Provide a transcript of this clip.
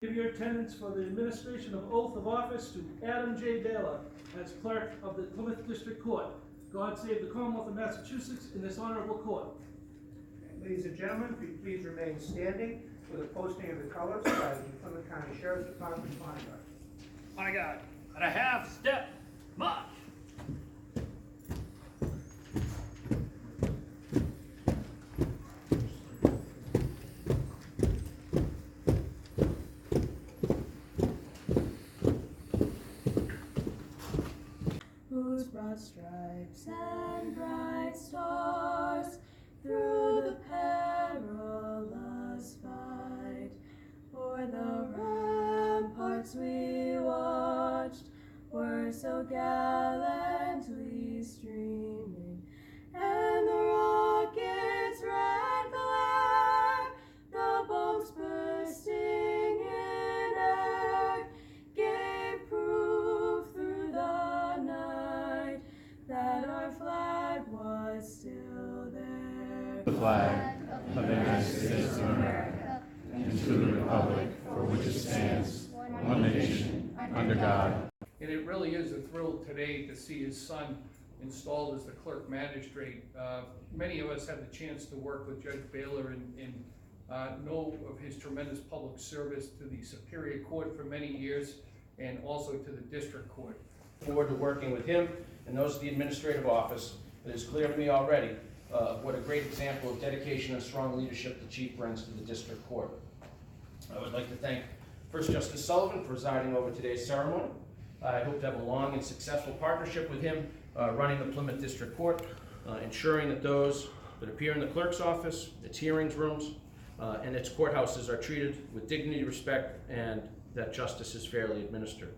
Give your attendance for the administration of oath of office to Adam J. Baler as clerk of the Plymouth District Court. God save the Commonwealth of Massachusetts in this honorable court. Ladies and gentlemen, if you please remain standing for the posting of the colors by the Plymouth County Sheriff's Department monitor. My God, and a half step march. Whose broad stripes and bright stars through the perilous fight, for the ramparts we watched were so gallantly streaming, and the rocket's red glare, the bombs bursting in air, gave proof through the night that our flag was still there. The flag of the United States of America, and to the republic for which it stands, one nation, under God. And it really is a thrill today to see his son installed as the clerk magistrate. Many of us had the chance to work with Judge Baler and know of his tremendous public service to the Superior Court for many years and also to the District Court. Forward to working with him and those of the administrative office. It is clear to me already what a great example of dedication and strong leadership the Chief brings to the District Court. I would like to thank First Justice Sullivan for presiding over today's ceremony. I hope to have a long and successful partnership with him running the Plymouth District Court, ensuring that those that appear in the clerk's office, its hearings rooms, and its courthouses are treated with dignity, respect, and that justice is fairly administered.